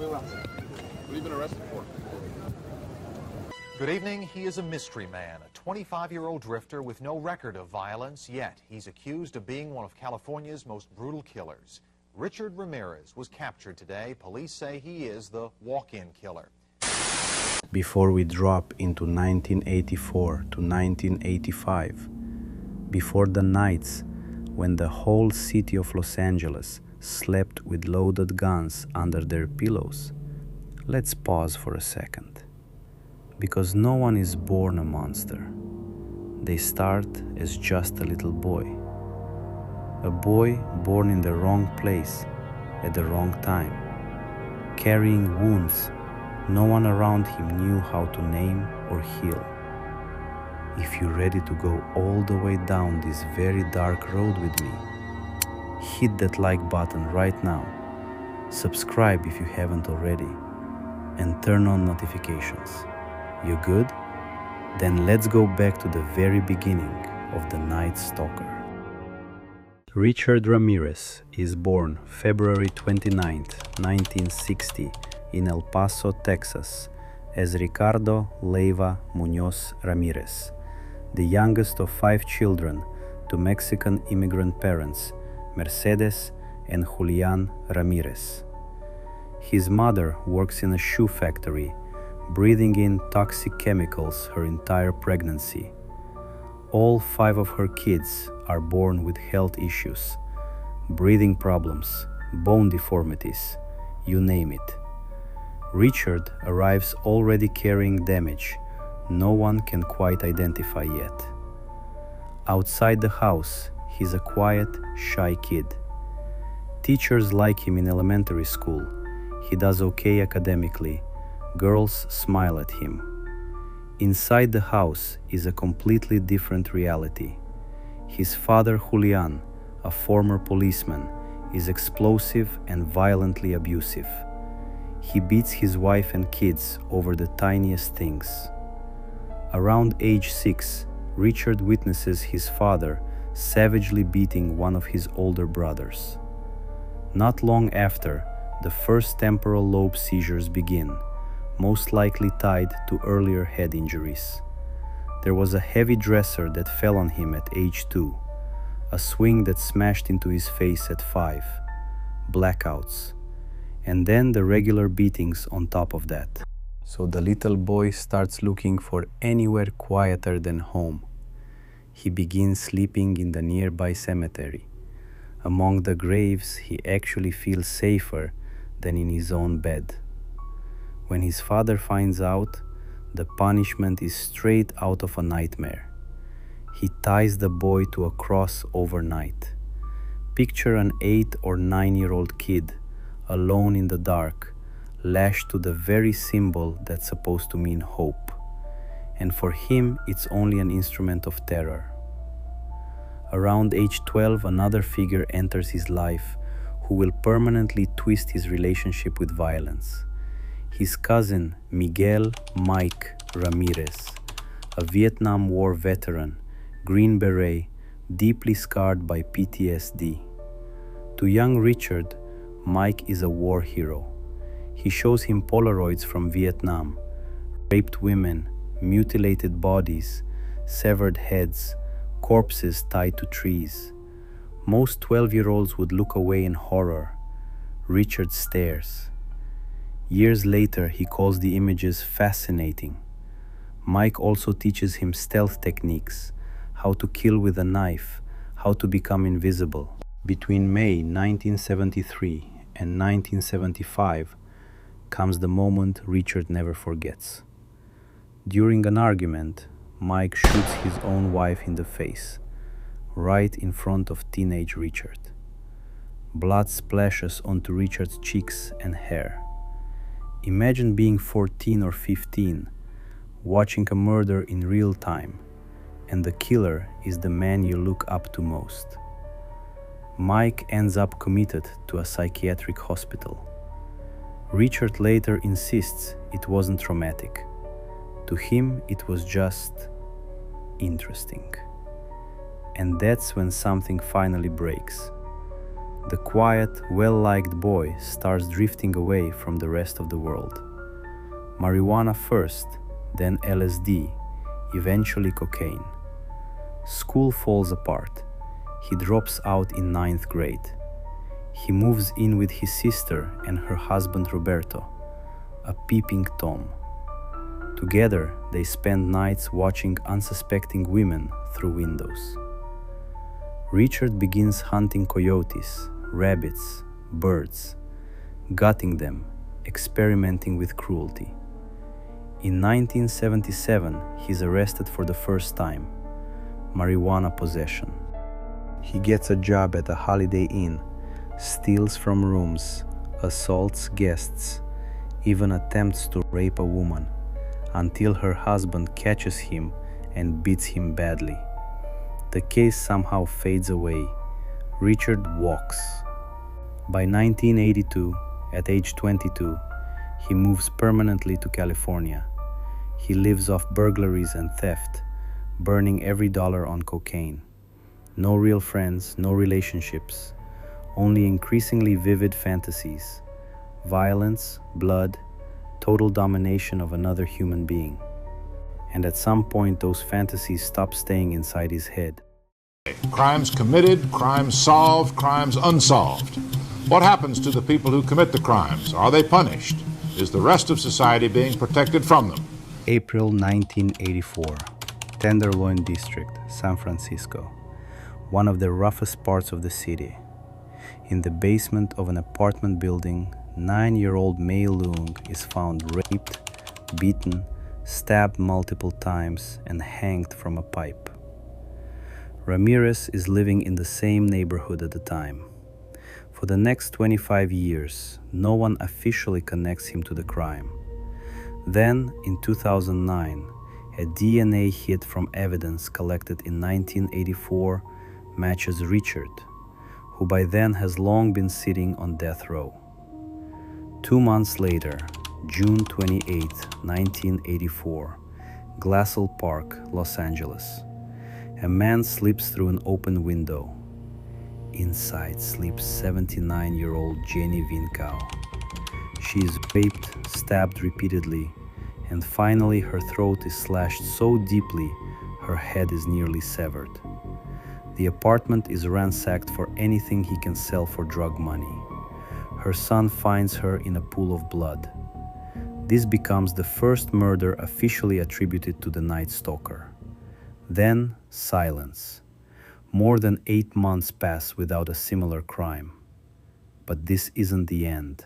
What have you been arrested for? Good evening. He is a mystery man, a 25-year-old drifter with no record of violence, yet he's accused of being one of California's most brutal killers. Richard Ramirez was captured today. Police say he is the walk-in killer. Before we drop into 1984 to 1985, before the nights when the whole city of Los Angeles slept with loaded guns under their pillows, let's pause for a second. Because no one is born a monster. They start as just a little boy. A boy born in the wrong place at the wrong time, carrying wounds no one around him knew how to name or heal. If you're ready to go all the way down this very dark road with me, hit that like button right now, subscribe if you haven't already, and turn on notifications. You good? Then let's go back to the very beginning of the Night Stalker. Richard Ramirez is born February 29, 1960, in El Paso, Texas, as Ricardo Leiva Muñoz Ramirez, the youngest of 5 children to Mexican immigrant parents, Mercedes and Julian Ramirez. His mother works in a shoe factory, breathing in toxic chemicals her entire pregnancy. All 5 of her kids are born with health issues, breathing problems, bone deformities, you name it. Richard arrives already carrying damage no one can quite identify yet. Outside the house, he's a quiet, shy kid. Teachers like him in elementary school. He does okay academically. Girls smile at him. Inside the house is a completely different reality. His father, Julian, a former policeman, is explosive and violently abusive. He beats his wife and kids over the tiniest things. Around age 6, Richard witnesses his father savagely beating one of his older brothers. Not long after, the first temporal lobe seizures begin, most likely tied to earlier head injuries. There was a heavy dresser that fell on him at age 2, a swing that smashed into his face at 5, blackouts, and then the regular beatings on top of that. So the little boy starts looking for anywhere quieter than home. He begins sleeping in the nearby cemetery. Among the graves, he actually feels safer than in his own bed. When his father finds out, the punishment is straight out of a nightmare. He ties the boy to a cross overnight. Picture an 8 or 9-year-old kid alone in the dark, lashed to the very symbol that's supposed to mean hope. And for him, it's only an instrument of terror. Around age 12, another figure enters his life who will permanently twist his relationship with violence. His cousin, Miguel Mike Ramirez, a Vietnam War veteran, Green Beret, deeply scarred by PTSD. To young Richard, Mike is a war hero. He shows him Polaroids from Vietnam, raped women, mutilated bodies, severed heads, corpses tied to trees. Most 12-year-olds would look away in horror. Richard stares. Years later, he calls the images fascinating. Mike also teaches him stealth techniques, how to kill with a knife, how to become invisible. Between May 1973 and 1975 comes the moment Richard never forgets. During an argument, Mike shoots his own wife in the face, right in front of teenage Richard. Blood splashes onto Richard's cheeks and hair. Imagine being 14 or 15, watching a murder in real time, and the killer is the man you look up to most. Mike ends up committed to a psychiatric hospital. Richard later insists it wasn't traumatic. To him, it was just interesting. And that's when something finally breaks. The quiet, well-liked boy starts drifting away from the rest of the world. Marijuana first, then LSD, eventually cocaine. School falls apart. He drops out in 9th grade. He moves in with his sister and her husband Roberto, a peeping Tom. Together, they spend nights watching unsuspecting women through windows. Richard begins hunting coyotes, rabbits, birds, gutting them, experimenting with cruelty. In 1977, he's arrested for the first time, marijuana possession. He gets a job at a Holiday Inn, steals from rooms, assaults guests, even attempts to rape a woman, until her husband catches him and beats him badly. The case somehow fades away. Richard walks. By 1982, at age 22, he moves permanently to California. He lives off burglaries and theft, burning every dollar on cocaine. No real friends, no relationships, only increasingly vivid fantasies. Violence, blood, total domination of another human being. And at some point, those fantasies stop staying inside his head. Crimes committed, crimes solved, crimes unsolved. What happens to the people who commit the crimes? Are they punished? Is the rest of society being protected from them? April 1984, Tenderloin District, San Francisco. One of the roughest parts of the city. In the basement of an apartment building, 9-year-old Mei Leung is found raped, beaten, stabbed multiple times, and hanged from a pipe. Ramirez is living in the same neighborhood at the time. For the next 25 years, no one officially connects him to the crime. Then, in 2009, a DNA hit from evidence collected in 1984 matches Richard, who by then has long been sitting on death row. 2 months later, June 28, 1984, Glassell Park, Los Angeles. A man slips through an open window. Inside sleeps 79-year-old Jenny Winkau. She is raped, stabbed repeatedly, and finally her throat is slashed so deeply her head is nearly severed. The apartment is ransacked for anything he can sell for drug money. Her son finds her in a pool of blood. This becomes the first murder officially attributed to the Night Stalker. Then, silence. More than 8 months pass without a similar crime. But this isn't the end.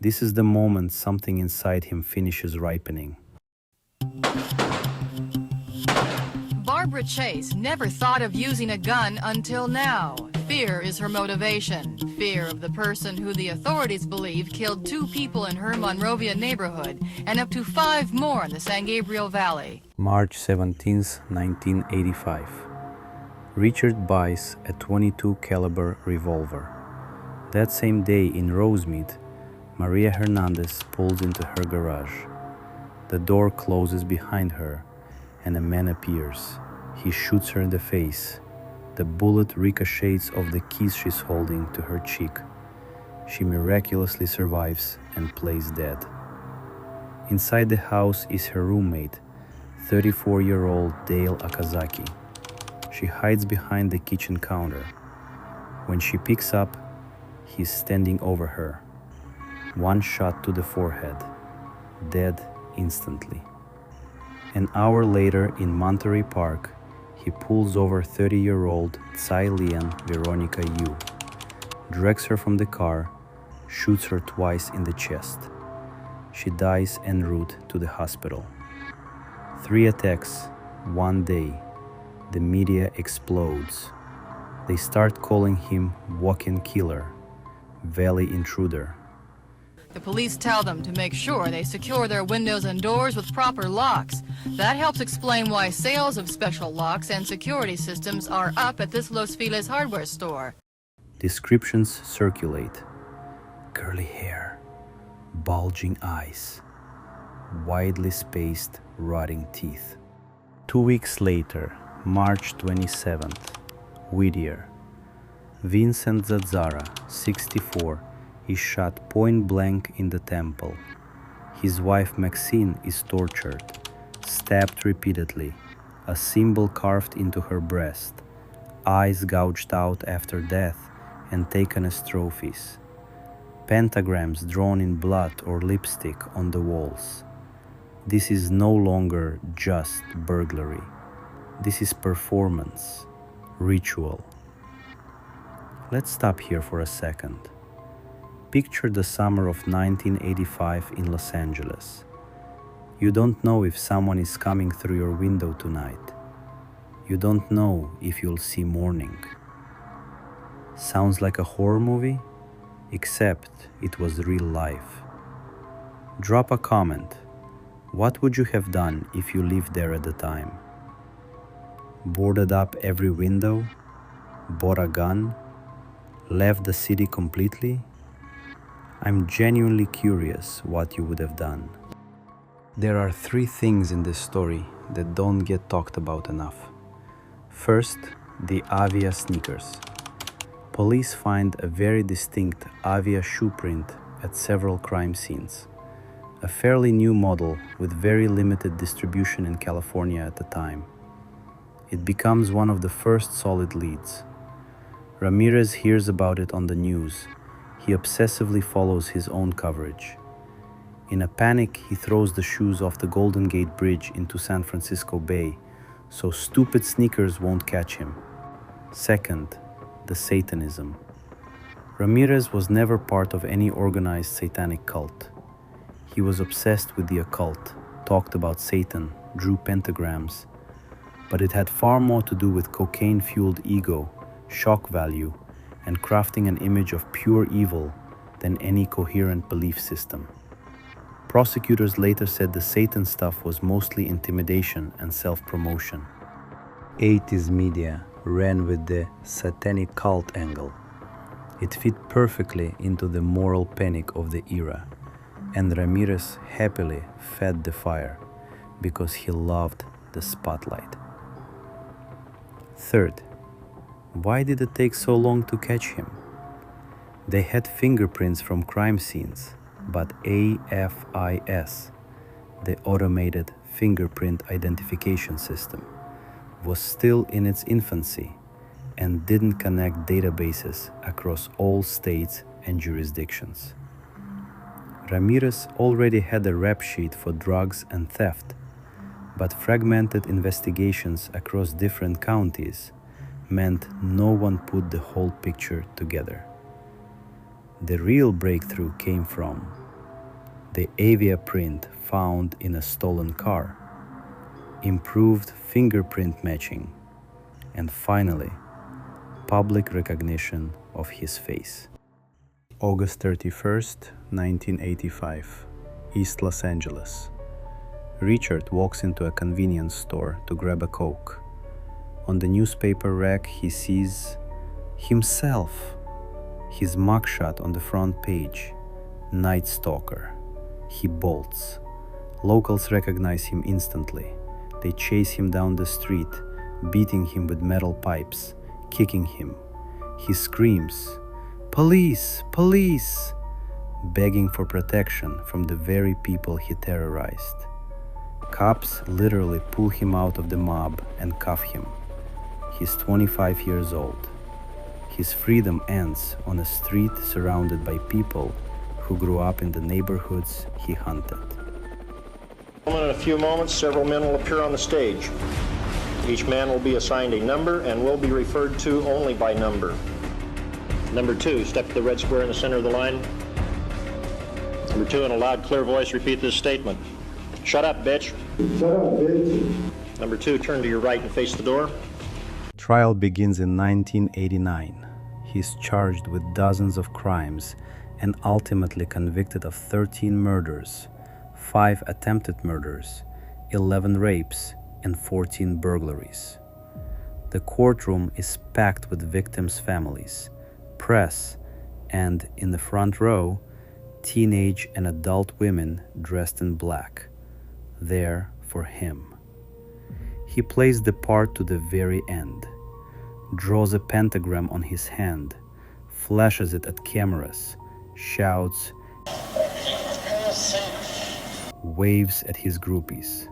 This is the moment something inside him finishes ripening. Barbara Chase never thought of using a gun until now. Fear is her motivation. Fear of the person who the authorities believe killed 2 people in her Monrovia neighborhood and up to 5 more in the San Gabriel Valley. March 17, 1985. Richard buys a .22 caliber revolver. That same day in Rosemead, Maria Hernandez pulls into her garage. The door closes behind her and a man appears. He shoots her in the face. The bullet ricochets off the keys she's holding to her cheek. She miraculously survives and plays dead. Inside the house is her roommate, 34-year-old Dale Akazaki. She hides behind the kitchen counter. When she picks up, he's standing over her. 1 shot to the forehead, dead instantly. An hour later in Monterey Park, he pulls over 30-year-old Tsai Lian Veronica Yu, drags her from the car, shoots her twice in the chest. She dies en route to the hospital. 3 attacks, 1 day. The media explodes. They start calling him walk-in killer, valley intruder. The police tell them to make sure they secure their windows and doors with proper locks. That helps explain why sales of special locks and security systems are up at this Los Feliz hardware store. Descriptions circulate. Curly hair, bulging eyes, widely spaced, rotting teeth. 2 weeks later, March 27th, Whittier. Vincent Zazzara, 64, is shot point blank in the temple. His wife Maxine is tortured, stabbed repeatedly, a symbol carved into her breast, eyes gouged out after death and taken as trophies, pentagrams drawn in blood or lipstick on the walls. This is no longer just burglary. This is performance, ritual. Let's stop here for a second. Picture the summer of 1985 in Los Angeles. You don't know if someone is coming through your window tonight. You don't know if you'll see morning. Sounds like a horror movie? Except it was real life. Drop a comment. What would you have done if you lived there at the time? Boarded up every window? Bought a gun? Left the city completely? I'm genuinely curious what you would have done. There are three things in this story that don't get talked about enough. First, the Avia sneakers. Police find a very distinct Avia shoe print at several crime scenes. A fairly new model with very limited distribution in California at the time. It becomes one of the first solid leads. Ramirez hears about it on the news. He obsessively follows his own coverage. In a panic, he throws the shoes off the Golden Gate Bridge into San Francisco Bay, so stupid sneakers won't catch him. Second, the Satanism. Ramirez was never part of any organized satanic cult. He was obsessed with the occult, talked about Satan, drew pentagrams, but it had far more to do with cocaine-fueled ego, shock value, and crafting an image of pure evil than any coherent belief system. Prosecutors later said the Satan stuff was mostly intimidation and self-promotion. 80s media ran with the satanic cult angle. It fit perfectly into the moral panic of the era, and Ramirez happily fed the fire because he loved the spotlight. Third, why did it take so long to catch him? They had fingerprints from crime scenes, but AFIS, the automated fingerprint identification system, was still in its infancy and didn't connect databases across all states and jurisdictions. Ramirez already had a rap sheet for drugs and theft, but fragmented investigations across different counties meant no one put the whole picture together. The real breakthrough came from the Avia print found in a stolen car, improved fingerprint matching, and finally, public recognition of his face. August 31st, 1985, East Los Angeles. Richard walks into a convenience store to grab a Coke. On the newspaper rack, he sees himself, his mugshot on the front page, Night Stalker. He bolts. Locals recognize him instantly. They chase him down the street, beating him with metal pipes, kicking him. He screams, "Police! Police!" begging for protection from the very people he terrorized. Cops literally pull him out of the mob and cuff him. He's 25 years old. His freedom ends on a street surrounded by people who grew up in the neighborhoods he hunted. In a few moments, several men will appear on the stage. Each man will be assigned a number and will be referred to only by number. Number 2, step to the red square in the center of the line. Number 2, in a loud, clear voice, repeat this statement. Shut up, bitch. Shut up, bitch. Number 2, turn to your right and face the door. Trial begins in 1989. He's charged with dozens of crimes and ultimately convicted of 13 murders, 5 attempted murders, 11 rapes, and 14 burglaries. The courtroom is packed with victims' families, press, and in the front row, teenage and adult women dressed in black, there for him. He plays the part to the very end. draws a pentagram on his hand, flashes it at cameras, shouts, waves at his groupies.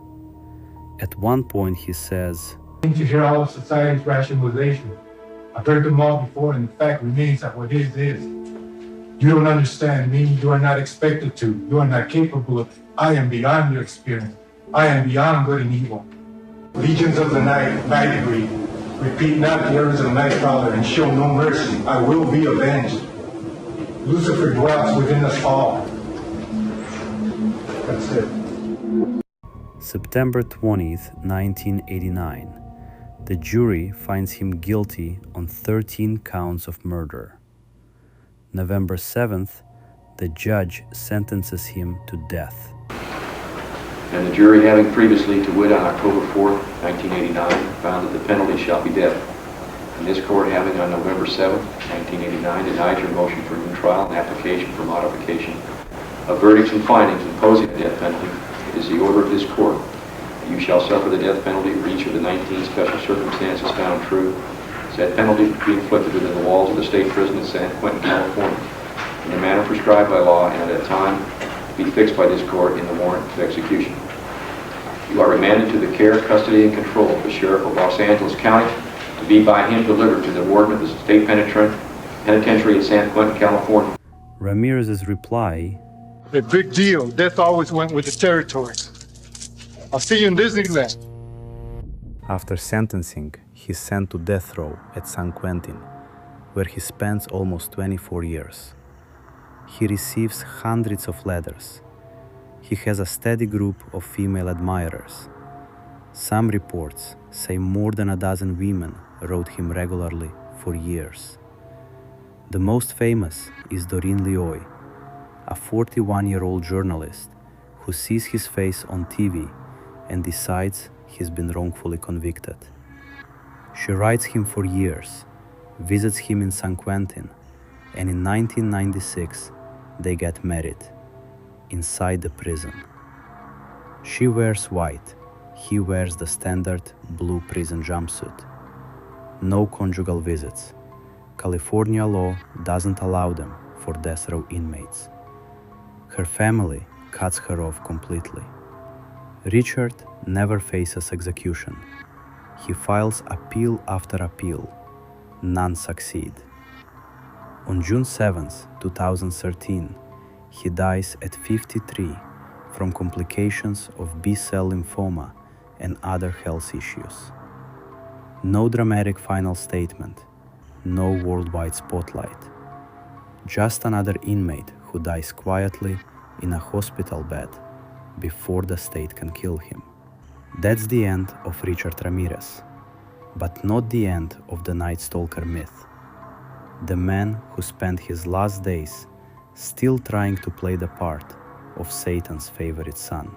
At one point he says, I need to hear all of society's rationalization. I've heard them all before, and the fact remains that what is is. You don't understand me. You are not expected to. You are not capable of. I am beyond your experience. I am beyond good and evil. Legions of the night, night agree. Repeat not the errors of Nightcrawler and show no mercy. I will be avenged. Lucifer dwells within us all. That's it. September 20th, 1989. The jury finds him guilty on 13 counts of murder. November 7th, the judge sentences him to death. And the jury, having previously, to wit, on October 4th, 1989, found that the penalty shall be death. And this court, having on November 7th, 1989, denied your motion for new trial and application for modification of verdicts and findings imposing the death penalty, it is the order of this court that you shall suffer the death penalty for each of the 19 special circumstances found true, said penalty be inflicted within the walls of the state prison in San Quentin, California, in the manner prescribed by law and at a time to be fixed by this court in the warrant of execution. You are remanded to the care, custody, and control of the Sheriff of Los Angeles County to be by him delivered to the warden of the state penitentiary in San Quentin, California. Ramirez's reply, A big deal. Death always went with the territory. I'll see you in Disneyland. after sentencing, he's sent to death row at San Quentin, where he spends almost 24 years. He receives hundreds of letters. He has a steady group of female admirers. Some reports say more than a dozen women wrote him regularly for years. The most famous is Doreen Leoy, a 41-year-old journalist who sees his face on TV and decides he's been wrongfully convicted. She writes him for years, visits him in San Quentin, and in 1996 they get married inside the prison. She wears white, he wears the standard blue prison jumpsuit. No conjugal visits. California law doesn't allow them for death row inmates. Her family cuts her off completely. Richard never faces execution. He files appeal after appeal. None succeed. On June 7, 2013, he dies at 53 from complications of B-cell lymphoma and other health issues. No dramatic final statement, no worldwide spotlight. Just another inmate who dies quietly in a hospital bed before the state can kill him. That's the end of Richard Ramirez, but not the end of the Night Stalker myth. The man who spent his last days still trying to play the part of Satan's favorite son.